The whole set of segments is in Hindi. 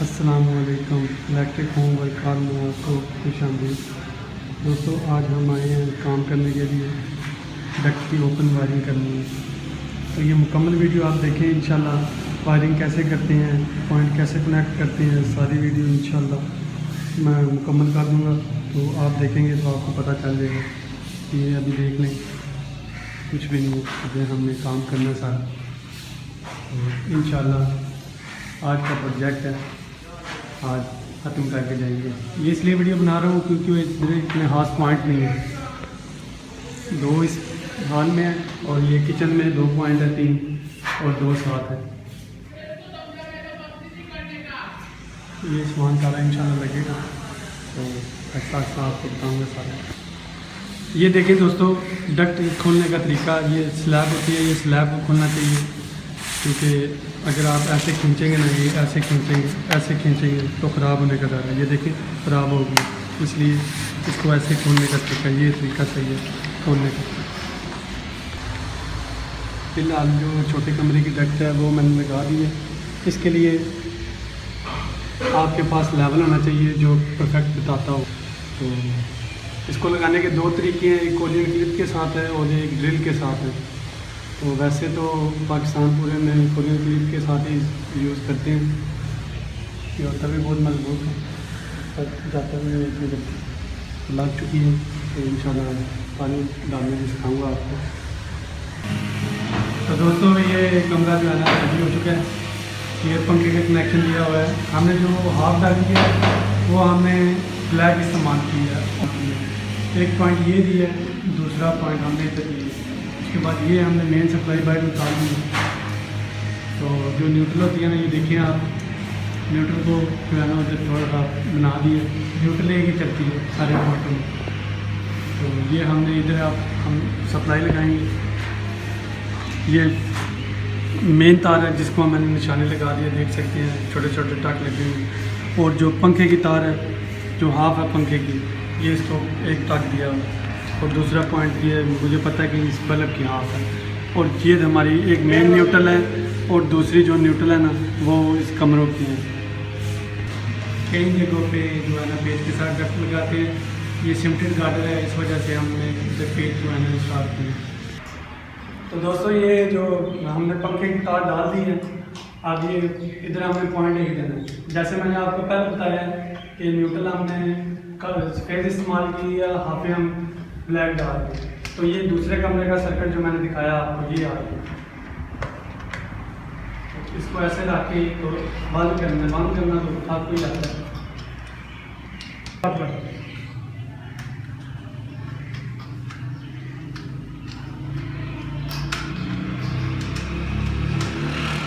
अस्सलामुअलैकुम। इलेक्ट्रिक होम वर्कआउट में आपको खुशामदीद। दोस्तों, आज हम आए हैं काम करने के लिए, डक्ट की ओपन वायरिंग करनी है। तो ये मुकम्मल वीडियो आप देखें इंशाल्लाह। वायरिंग कैसे करते हैं, पॉइंट कैसे कनेक्ट करते हैं, सारी वीडियो इंशाल्लाह मैं मुकम्मल कर दूँगा। तो आप देखेंगे तो आपको पता चल जाएगा। ये अभी देख लें, कुछ भी नहीं है, अभी हमने काम करना सारा। तो इंशाल्लाह आज का प्रोजेक्ट है, आज ख़त्म करके जाएंगे। ये इसलिए वीडियो बना रहा हूँ क्योंकि इधर इतने खास पॉइंट नहीं है। 2 इस हॉल में है और ये किचन में 2 पॉइंट है, 3 और 2 साथ है। ये सामान सारा इंशाल्लाह लगेगा, तो ऐसा ऐसा आपको बताऊँगा सारा। ये देखें दोस्तों, डक्ट खोलने का तरीका, ये स्लैब होती है, ये स्लैब को खोलना चाहिए क्योंकि अगर आप ऐसे खींचेंगे ना, ये ऐसे खींचेंगे तो ख़राब होने का डर है। ये देखिए ख़राब हो गई, इसलिए इसको ऐसे खोलने का तरीका, ये तरीका सही है खोलने का। फिलहाल जो छोटे कमरे की डक्ट है वो मैंने लगा दी है। इसके लिए आपके पास लेवल होना चाहिए जो परफेक्ट बताता हो। तो इसको लगाने के 2 तरीके हैं, एक कोलियन क्लिप के साथ है और एक ड्रिल के साथ है। तो वैसे तो पाकिस्तान पूरे में कोलियन क्लिप के साथ ही यूज़ करते हैं। ये होता भी बहुत मजबूत है, पर जाता भी लग चुकी है। तो इंशाल्लाह पानी डालने में सिखाऊँगा आपको। तो दोस्तों, ये कमरा जो है ना रेडी हो चुका है। ये पंखे का कनेक्शन दिया हुआ है। हमने जो हाफ डाली है वो हमने ब्लैक इस्तेमाल किया है। एक पॉइंट ये दिया है, दूसरा पॉइंट हमने इधर दिया। उसके बाद ये हमने मेन सप्लाई वायर निकाल दी है। तो जो न्यूट्रल होती है ना, ये देखिए आप, न्यूट्रल को जो है ना उधर थोड़ा सा बना दिए। न्यूट्रल एक ही चलती है सारे पॉइंटों में। तो ये हमने इधर हम सप्लाई लगाएंगे। ये मेन तार है जिसको मैंने निशाने लगा दिए, देख सकते हैं छोटे छोटे टक लगे हुए। और जो पंखे की तार है, जो हाफ है पंखे की, ये इसको एक टक दिया हुआ है। और दूसरा पॉइंट ये मुझे पता है कि इस बल्ब की हाफ है। और ये हमारी एक मेन न्यूट्रल है और दूसरी जो न्यूट्रल है ना वो इस कमरों की है। कई जगहों पे जो है ना पेज के साथ डक्ट लगाते हैं। ये सिमटेड गार्डर है, इस वजह से हमने इधर पेज जो है ना स्टार्ट किया। तो दोस्तों, ये जो हमने पंखे की तार डाल दी है, अब ये इधर हमने पॉइंट लिख देना है। जैसे मैंने आपको पहले बताया कि न्यूट्रल हमने फेज इस्तेमाल की या हाफे हम ब्लैक डाल दी। तो ये दूसरे कमरे का सर्किट जो मैंने दिखाया आपको, ये आ गया। तो इसको ऐसे रख के तो बंद करना तो आपको ही आता है।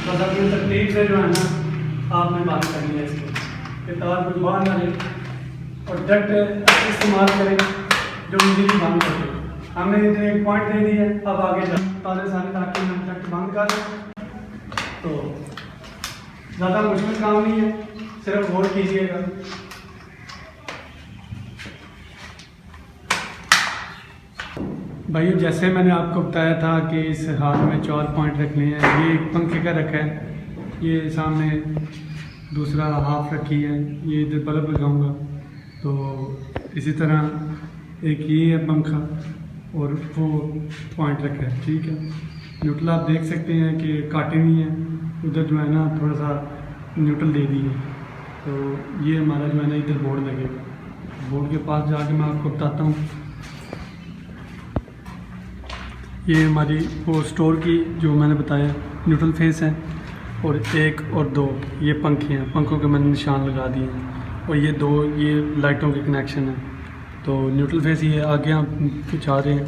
बस अपनी तरतीब से जो है ना आपने बात करनी है इसको, कि तार कुछ बाहर ना ले और डक्ट ऐसे इस्तेमाल करें जो इजीली बंद कर दे। हमने इधर एक पॉइंट दे दिया है, अब आगे तारे सारे ताकि हम डक्ट बंद कर दें। तो ज़्यादा मुश्किल काम नहीं है, सिर्फ गौर कीजिएगा। भाई, जैसे मैंने आपको बताया था कि इस हाथ में 4 पॉइंट रखने हैं। ये एक पंखे का रखा है, ये सामने दूसरा हाफ रखी है, ये इधर बल्ब लगाऊंगा। तो इसी तरह एक ये है पंखा और वो पॉइंट रखा है, ठीक है। न्यूट्रल आप देख सकते हैं कि काटे नहीं है, उधर जो है ना थोड़ा सा न्यूट्रल दे दी है। तो ये हमारा जो है ना इधर बोर्ड लगेगा। बोर्ड के पास जाके मैं आपको बताता हूँ। ये हमारी वो स्टोर की जो मैंने बताया न्यूट्रल फेस है, और 1 और 2 ये पंखे हैं। पंखों के मैंने निशान लगा दिए हैं। और ये 2 ये लाइटों के कनेक्शन है। तो न्यूट्रल फेस ये आगे हम कुछ आ रहे हैं,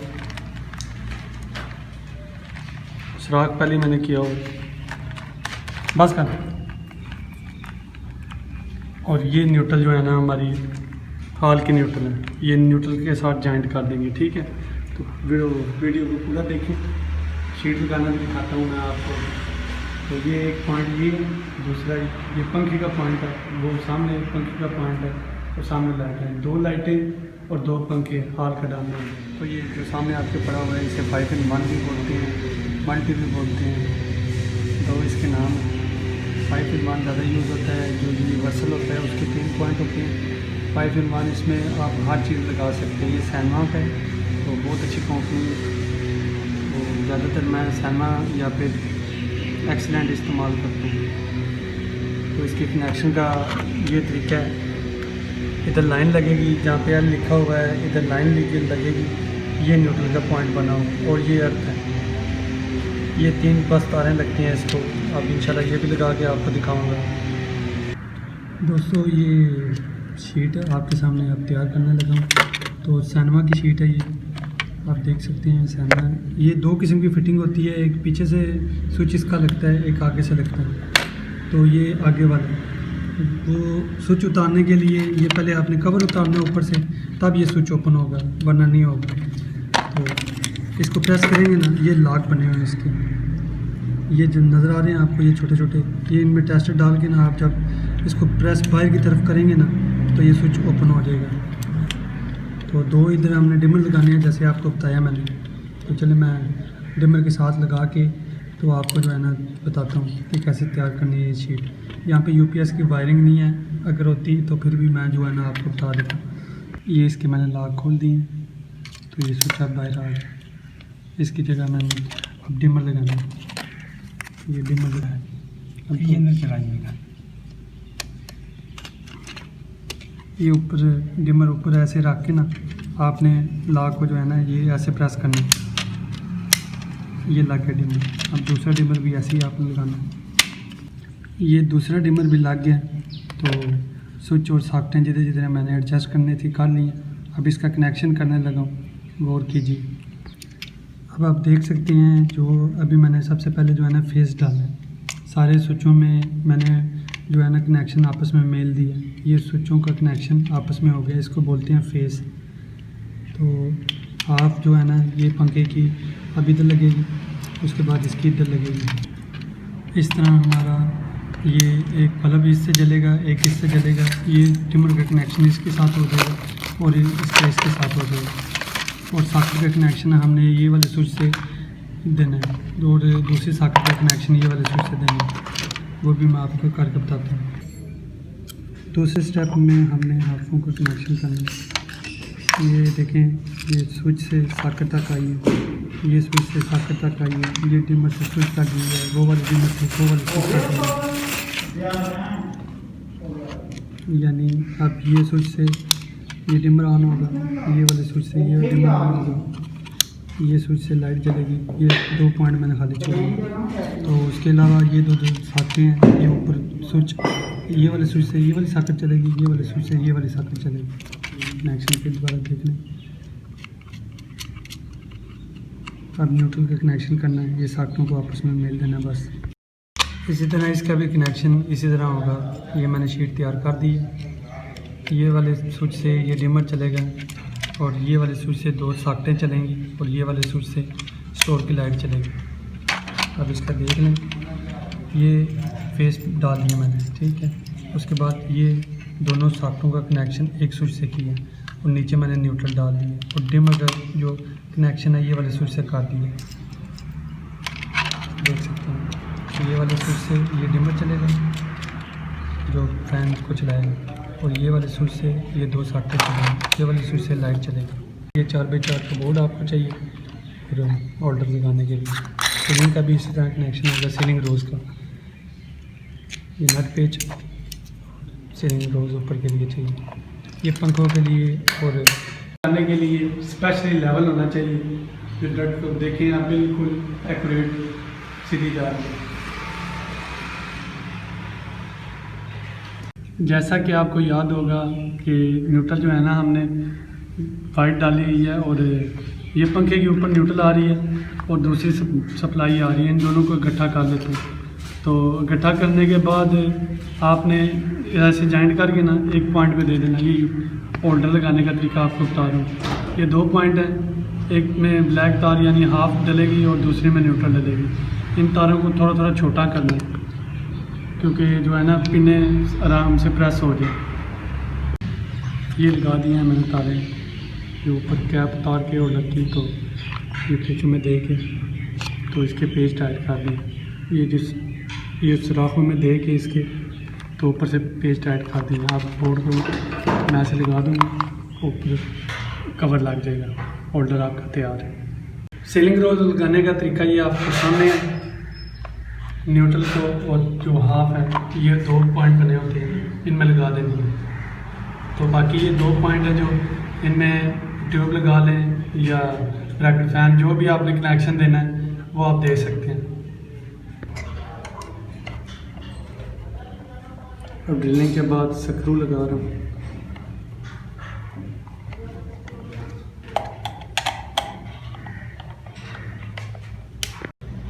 सुराख पहले मैंने किया हो, बस कर। और ये न्यूट्रल जो है ना हमारी हाल की न्यूट्रल है, ये न्यूट्रल के साथ जॉइंट कर देंगे, ठीक है। तो वीडियो को पूरा देखें, शीट लगाना भी दिखाता हूँ मैं आपको। तो ये एक पॉइंट ये है, दूसरा ये पंखे का पॉइंट है, वो सामने पंखे का पॉइंट है और सामने लाइट है। 2 लाइटें और 2 पंखे हाल का डालना है। तो ये जो सामने आपके पड़ा हुआ है इसे 5-in-1 भी बोलते हैं, मल्टी भी बोलते हैं। तो इसके नाम 5-in-1 ज़्यादा यूज़ होता है, जो यूनिवर्सल सकते हैं। 5-in-1 इसमें आप हर चीज़ लगा सकते हैं। ये सैनमा का है, तो बहुत अच्छी कंपनी है। तो ज़्यादातर मैं सैनमा या फिर एक्सीलेंट इस्तेमाल करता हूँ। तो इसके कनेक्शन का ये तरीका है, इधर लाइन लगेगी, जहाँ पे एल लिखा हुआ है इधर लाइन लगेगी, ये न्यूट्रल का पॉइंट बना हो और ये अर्थ है। ये 3 बस तारें लगती हैं इसको। अब इंशाल्लाह ये भी लगा के आपको दिखाऊंगा। दोस्तों ये शीट आपके सामने अब तैयार करने लगा हूँ। तो सैनमा की शीट है ये, आप देख सकते हैं सैनमा है। ये 2 किस्म की फ़िटिंग होती है, एक पीछे से स्विच इसका लगता है, एक आगे से लगता है। तो ये आगे वाला वो स्विच उतारने के लिए ये पहले आपने कवर उतारना है ऊपर से, तब ये स्विच ओपन होगा, वरना नहीं होगा। तो इसको प्रेस करेंगे ना, ये लॉक बने हुए हैं इसके, ये जो नज़र आ रहे हैं आपको, ये छोटे छोटे, ये इनमें टेस्टर डाल के ना आप जब इसको प्रेस बाहर की तरफ करेंगे ना तो ये स्विच ओपन हो जाएगा। तो 2 इधर हमने डिमर लगाने हैं जैसे आपको बताया मैंने। तो चलिए मैं डिमर के साथ लगा के तो आपको जो है ना बताता हूँ कि कैसे तैयार करनी है ये शीट। यहाँ पे यूपीएस की वायरिंग नहीं है, अगर होती तो फिर भी मैं जो है ना आपको बता देता। ये इसके मैंने लॉक खोल दिए, तो ये स्विच अब बाहर आ गया। इसकी जगह मैंने अब डिमर लगाना है, ये डिमर लगाए, अब ये अंदर चलाइएगा। ये ऊपर डिमर ऊपर ऐसे रख के ना आपने लॉक को जो है ना ये ऐसे प्रेस करना है, ये लग गया डिमर। अब दूसरा डिमर भी ऐसे ही आपने लगाना है। ये दूसरा डिमर भी लग गया, तो स्विच और सॉकेटें जिधर जिधर मैंने एडजस्ट करने थी कर ली। अब इसका कनेक्शन करने लगा हूँ, गौर कीजिए। अब आप देख सकते हैं जो अभी मैंने सबसे पहले जो है ना फेस डाला है, सारे स्विचों में मैंने जो है ना कनेक्शन आपस में मेल दिया। ये स्विचों का कनेक्शन आपस में हो गया, इसको बोलते हैं फेस। तो आप जो है ना ये पंखे की अब इधर लगेगी, उसके बाद इसकी इधर लगेगी। इस तरह हमारा ये एक बल्ब इससे जलेगा, एक इससे जलेगा। ये डिमर का कनेक्शन इसके साथ हो जाएगा और इसका इसके साथ हो जाएगा। और सॉकेट का कनेक्शन हमने ये वाले स्विच से देना है, और दूसरी सॉकेट का कनेक्शन ये वाले स्विच से देना है, वो भी मैं आपको करके बताता हूँ। दूसरे स्टेप में हमने हाथों को कनेक्शन करना है। ये देखें, ये स्विच से सॉकेट तक आई है, ये स्विच से सॉकेट तक आई है, ये डिमर से स्विच तक गई है, वो वाले डिमर से वो वाले स्विच तक गई है। यानी अब ये स्विच से ये डिमर ऑन होगा, ये वाले स्विच से ये डिमर ऑन होगा, ये स्विच से लाइट जलेगी। ये 2 पॉइंट मैंने खाली छोड़े। तो उसके अलावा ये दो साकें हैं, ये ऊपर स्विच, ये वाले स्विच से ये वाली सॉकेट चलेगी, ये वाले स्विच से ये वाली सॉकेट चलेगी। कनेक्शन के दोबारा देख लें। अब न्यूट्रल का कनेक्शन करना है, ये सॉकेटों को आपस में मेल देना बस। इसी तरह इसका भी कनेक्शन इसी तरह होगा। ये मैंने शीट तैयार कर दी है। ये वाले स्विच से ये डिमर चलेगा और ये वाले स्विच से 2 सॉकेटें चलेंगी और ये वाले स्विच से स्टोर की लाइट चलेगी। अब इसका देख लें, ये फेस डाल दिया मैंने, ठीक है। उसके बाद ये दोनों सॉकेटों का कनेक्शन एक स्विच से किया और नीचे मैंने न्यूट्रल डाल दिया और डिमर का जो कनेक्शन है ये वाले स्विच से कर दिया, देख सकते हैं। तो ये वाले स्विच से ये डिमर चलेगा जो फैन को चलाएगा और ये वाले स्विच से ये 2 सॉकेटें चलेंगी, ये वाले स्विच से लाइट चलेगी। ये 4x4 का बोर्ड आपको चाहिए फिर होल्डर लगाने के लिए। सीलिंग का भी इसी तरह कनेक्शन होगा, सीलिंग रोज़ का। ये नट पेच सीलिंग रोज़ ऊपर के लिए चाहिए। ये पंखों के लिए और लगाने के लिए स्पेशली लेवल होना चाहिए। जो डट को देखें आप बिल्कुल एक्यूरेट सीधी जा रही है। जैसा कि आपको याद होगा कि न्यूट्रल जो है ना हमने वाइट डाली हुई है और ये पंखे के ऊपर न्यूट्रल आ रही है और दूसरी सप्लाई आ रही है। इन दोनों को इकट्ठा कर लेते हैं। तो इकट्ठा करने के बाद आपने ऐसे जॉइंट करके ना एक पॉइंट पे दे देना। ये होल्डर लगाने का तरीका आपको बता रहा हूँ। ये 2 पॉइंट हैं, एक में ब्लैक तार यानी हाफ डलेगी और दूसरे में न्यूट्रल डलेगी। इन तारों को थोड़ा थोड़ा छोटा करना है क्योंकि जो है ना पिने आराम से प्रेस हो जाए। ये लगा दिए हैं मैंने तारें, ये ऊपर कैप उतार के और रखी, तो ये पीछे में दे के तो इसके पेज टाइट कर दिए। ये सुराखों में दे के इसके तो तो ऊपर से पेस्ट ऐड कर देंगे। आप बोर्ड को मैं से लगा दूँगी, ऊपर कवर लग जाएगा, होल्डर आपका तैयार है। सीलिंग रोज लगाने का तरीका ये आपके सामने है। न्यूट्रल को और जो हाफ है, ये 2 पॉइंट बने होते हैं, इनमें लगा देनी है। तो बाकी ये 2 पॉइंट है जो इनमें ट्यूब लगा लें या ब्रैकेट फैन, जो भी आपने कनेक्शन देना है वो आप दे सकते हैं। अब ड्रिलिंग के बाद स्क्रू लगा रहा हूँ।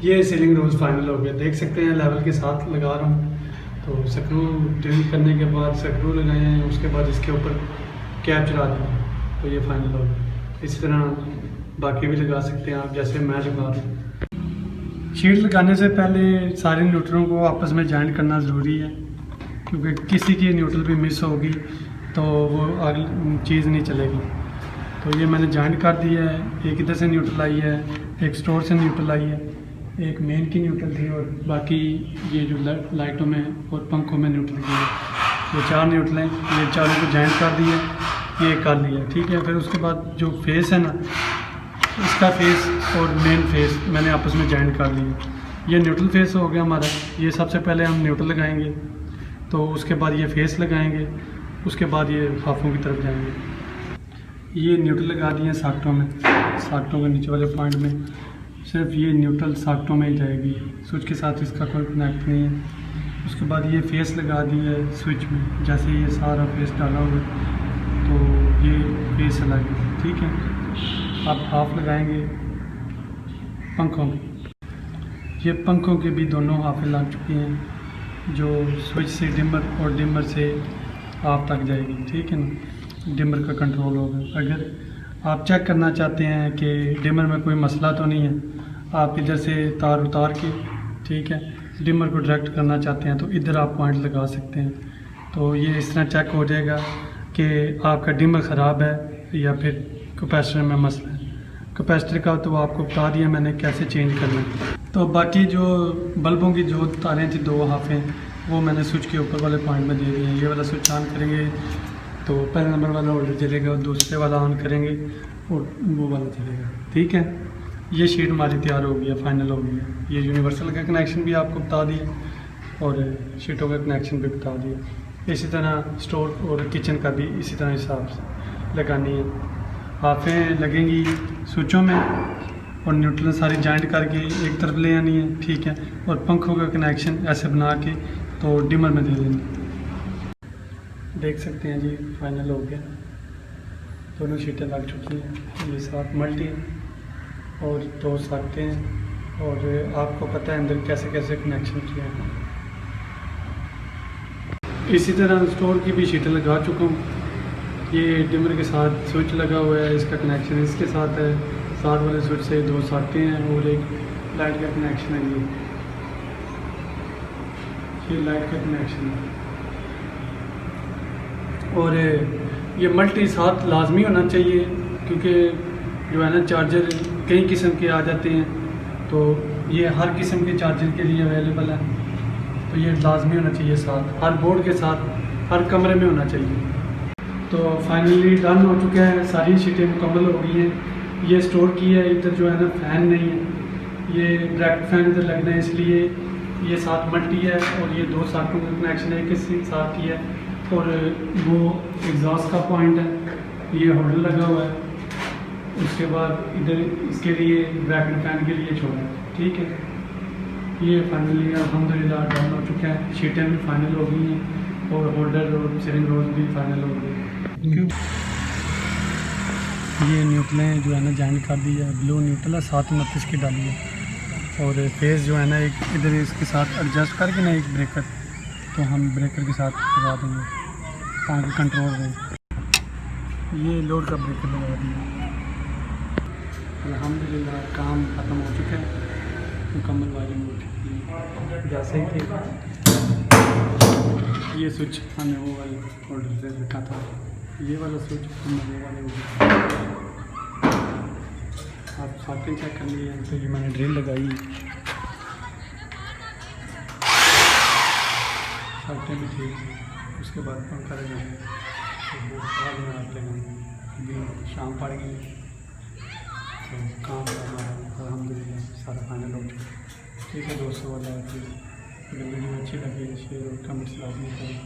ये सीलिंग रोज फाइनल हो गया, देख सकते हैं लेवल के साथ लगा रहा हूँ। तो स्क्रू ड्रिल करने के बाद स्क्रू लगाए हैं, उसके बाद इसके ऊपर कैप चढ़ा दिया, तो ये फाइनल हो गया। इसी तरह बाकी भी लगा सकते हैं आप, जैसे मैं लगा रहा हूँ। शीट लगाने से पहले सारे न्यूट्रलों को आपस में जॉइंट करना ज़रूरी है, क्योंकि किसी की न्यूट्रल भी मिस होगी तो वो अगली चीज़ नहीं चलेगी। तो ये मैंने जॉइंट कर दिया है। एक इधर से न्यूट्रल आई है, एक स्टोर से न्यूट्रल आई है, एक मेन की न्यूट्रल थी, और बाकी ये जो लाइटों में और पंखों में न्यूट्रल की है, ये 4 न्यूट्रल हैं। ये चारों को जॉइंट कर दिए, ये कर लिया, ठीक है। फिर उसके बाद जो फेस है ना, इसका फेस और मेन फेस मैंने आपस में जॉइंट कर लिया। ये न्यूट्रल फेस हो गया हमारा। ये सबसे पहले हम न्यूट्रल लगाएंगे, तो उसके बाद ये फेस लगाएंगे, उसके बाद ये हाफों की तरफ जाएंगे। ये न्यूट्रल लगा दिए साक्टों में, साक्टों के नीचे वाले पॉइंट में सिर्फ ये न्यूट्रल साक्टों में ही जाएगी, स्विच के साथ इसका कोई कनेक्ट नहीं है। उसके बाद ये फेस लगा दी है स्विच में, जैसे ये सारा फेस डाला हुआ तो ये फेस अलग है, ठीक है। अब हाफ लगाएंगे पंखों के। ये पंखों के भी दोनों हाफें लग चुकी हैं, जो स्विच से डिमर और डिमर से हाफ तक जाएगी, ठीक है ना। डिमर का कंट्रोल होगा। अगर आप चेक करना चाहते हैं कि डिमर में कोई मसला तो नहीं है, आप इधर से तार उतार के, ठीक है, डिमर को डायरेक्ट करना चाहते हैं तो इधर आप पॉइंट लगा सकते हैं। तो ये इस तरह चेक हो जाएगा कि आपका डिमर ख़राब है या फिर कैपेसिटर में मसला है। कैपेसिटर का तो आपको बता दिया मैंने कैसे चेंज करना है। तो बाकी जो बल्बों की जो तारें थी 2 हाफें, वो मैंने स्विच के ऊपर वाले पॉइंट में दे दी हैं। ये वाला स्विच ऑन करेंगे तो पहले नंबर वाला होल्डर चलेगा, और दूसरे वाला ऑन करेंगे और वो वाला चलेगा, ठीक है। ये शीट हमारी तैयार हो गई है, फाइनल हो गई है। ये यूनिवर्सल का कनेक्शन भी आपको बता दिया और शीटों का कनेक्शन भी बता दिया। इसी तरह स्टोर और किचन का भी इसी तरह हिसाब से लगानी है। हाफें लगेंगी स्विचों में और न्यूट्रल सारी जॉइंट करके एक तरफ ले आनी है, ठीक है। और पंखों का कनेक्शन ऐसे बना के तो डिमर में दे देनी। देख सकते हैं जी, फाइनल हो गया, दोनों शीटें लग चुकी हैं। ये 7 मल्टी और 2 साक्टे हैं, और आपको पता है अंदर कैसे कैसे कनेक्शन किए हैं। इसी तरह स्टोर की भी शीटें लगा चुका हूँ। ये डिमर के साथ स्विच लगा हुआ है, इसका कनेक्शन इसके साथ है। साथ वाले स्विच से 2 साक्टे हैं और एक लाइट का कनेक्शन है। ये लाइट का कनेक्शन है। और ये मल्टी साथ लाजमी होना चाहिए, क्योंकि जो है ना चार्जर कई किस्म के आ जाते हैं, तो ये हर किस्म के चार्जर के लिए अवेलेबल है। तो ये लाजमी होना चाहिए साथ, हर बोर्ड के साथ, हर कमरे में होना चाहिए। तो फाइनली डन हो चुका है, सारी शीटें मुकम्मल हो गई हैं। ये स्टोर की है, इधर जो है ना फ़ैन नहीं है, ये ब्रैकेट फ़ैन इधर लगना है, इसलिए ये 7 मल्टी है और ये 2 साक्टों का कनेक्शन है, किसी साथ की है। और वो एग्जॉस्ट का पॉइंट है, ये होल्डर लगा हुआ है। उसके बाद इधर इसके लिए ब्रैकेट फैन के लिए छोड़ा है, ठीक है। ये फाइनली अल्हम्दुलिल्लाह डन हो चुका है। शीटें भी फाइनल हो गई हैं और होल्डर और सीलिंग रोज भी फाइनल हो गई। ये न्यूट्रलें जो है ना जॉइन कर दी है। ब्लू न्यूट्रल है, 729 की डाली है, और फेस जो है ना एक इधर इसके साथ एडजस्ट करके ना एक ब्रेकर, तो हम ब्रेकर के साथ लगा देंगे ताकि कंट्रोल रहे। ये लोड का ब्रेकर लगा दिया। अल्हम्दुलिल्लाह काम ख़त्म हो चुका है, मुकम्मल वायरिंग हो चुकी है। जैसे कि ये स्विच हमने वो वाले होल्डर से रखा था, ये वाला स्विच हमने वो वाले आप साकें चेक कर लिए। तो ये मैंने ड्रिल लगाई, शर्टें भी थी, उसके बाद पंखा लगाए तो वो बाद में आप लगाएंगे। अभी शाम पड़ गई तो काम हमारा अल्हम्दुलिल्लाह सारा फाइनल हो चुका है। ठीक है दोस्तों, अल्लाह हाफिज़। अगर वीडियो अच्छी लगी शेयर और कमेंट्स लाजमी करें,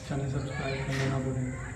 चैनल सब्सक्राइब करना ना भूलें।